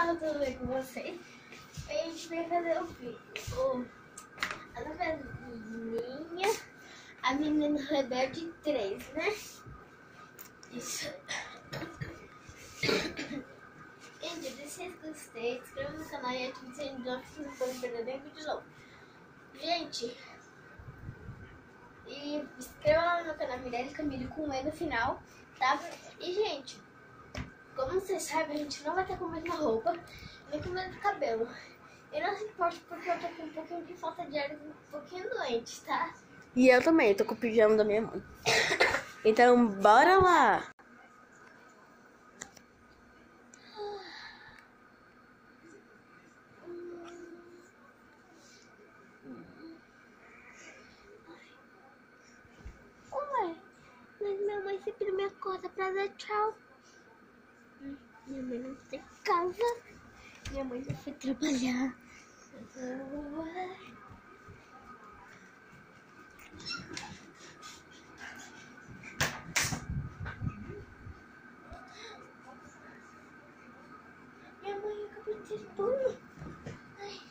Olá, tudo bem com vocês? A gente vai fazer o vídeo. A novelinha, a menina rebelde 3, né? Isso. Gente, deixa vocês gostei, se inscreva no canal e ative o sininho de notificações para não perder nenhum vídeo novo. Gente, e se inscreva lá no meu canal Mirelle Camille com E no final, tá? E gente, como vocês sabem, a gente não vai estar com a mesma roupa, nem com o mesmo cabelo. E não se importa porque eu tô com um pouquinho de falta de ar e um pouquinho doente, tá? E eu também, tô com o pijama da minha mãe. Então, bora lá! Ué, mas minha mãe sempre me acorda pra dar tchau. Minha mãe não está em casa. Minha mãe já foi trabalhar. Minha mãe acabou de ter turno. Ai.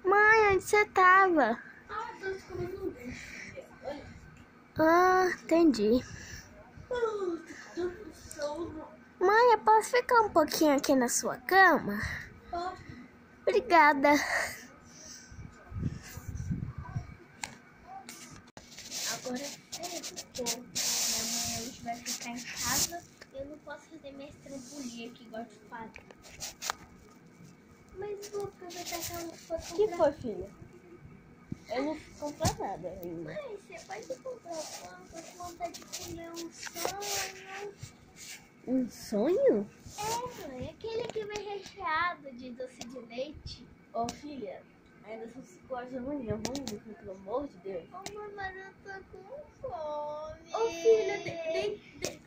Mãe, onde você tava? Ah, tô escovando o dente. Olha. Ah, entendi. Tô com sono. Mãe, eu posso ficar um pouquinho aqui na sua cama? Obrigada. Agora é cedo, minha mãe hoje vai ficar em casa e eu não posso fazer minha trampolim aqui igual de fazer. Mas vou aproveitar que ela foi comprar. O que foi, filha? Eu não fui comprar nada ainda. Mãe, você pode comprar pão, tô com vontade de comer um sonho. Um sonho? É, mãe, aquele que vem recheado de doce de leite. Ô, filha, ainda são 5 horas da manhã. Vamos ver, pelo amor de Deus. Ô, mamãe, eu tô com fome. Ô, filha, deita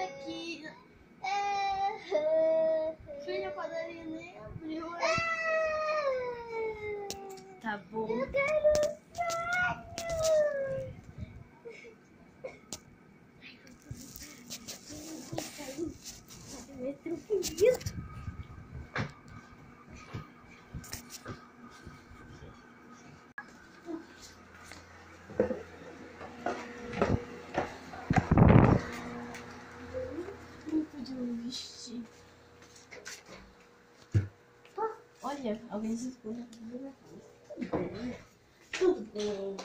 aqui. Filha, a padaria nem abriu. Tá bom. Eu quero sonho. Olha, alguém se esconde aqui na minha casa. Tudo bem.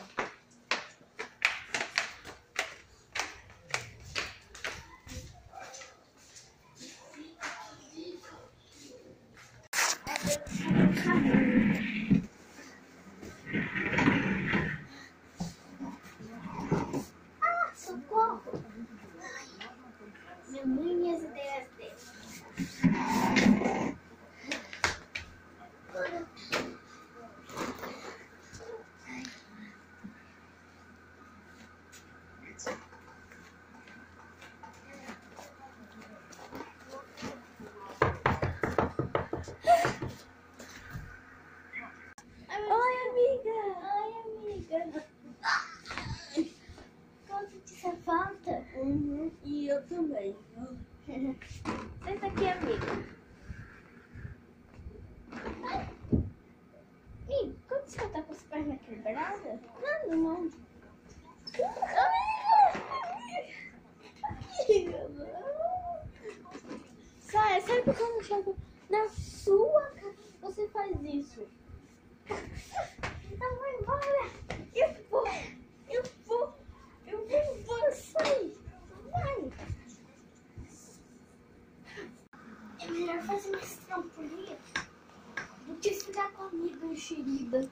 Ah, socorro! Minha mãe e as ideias dele. Oi, amiga. Quanto te falta? E eu também. Senta aqui, amiga. Ih, como você tá com as pernas quebradas? Nada, não. Sabe por que eu não chego na sua casa? Você faz isso. Então vai embora. Eu vou embora. Sai. Vai. É melhor fazer mais trampolim do que ficar comigo enxerida.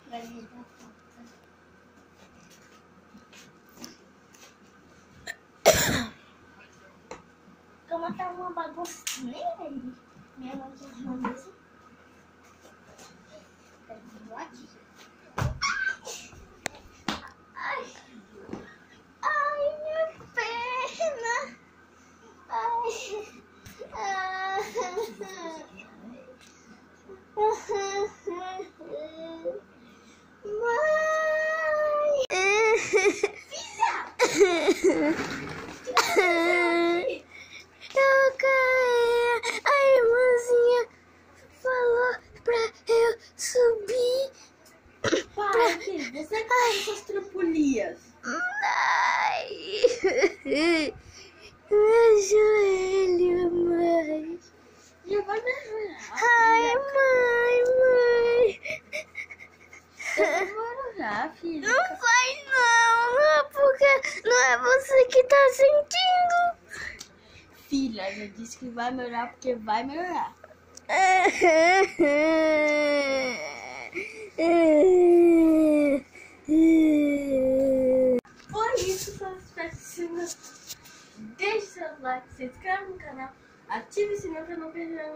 Vai me dar falta. Cama tá uma bagunça nele. Minha mãe já arrumou mesmo. Vou aqui. Ai, minha perna. Ai. Eu caí. A irmãzinha falou pra eu subir. Para, filho, você cai essas trampolias. Ai. Meu joelho, mãe. Já vai me ajudar. Ai, mãe. Eu vou ajudar, filho. Não vai não, porque não é você que tá sentindo. Filha, já disse que vai melhorar porque vai melhorar. Por isso, só espero que você deixe seu like, se inscreva no canal, ative o sininho para não perder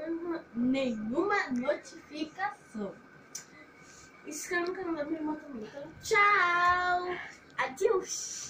nenhuma notificação. E se inscreva no canal da minha irmã também. Então, tchau! Adeus!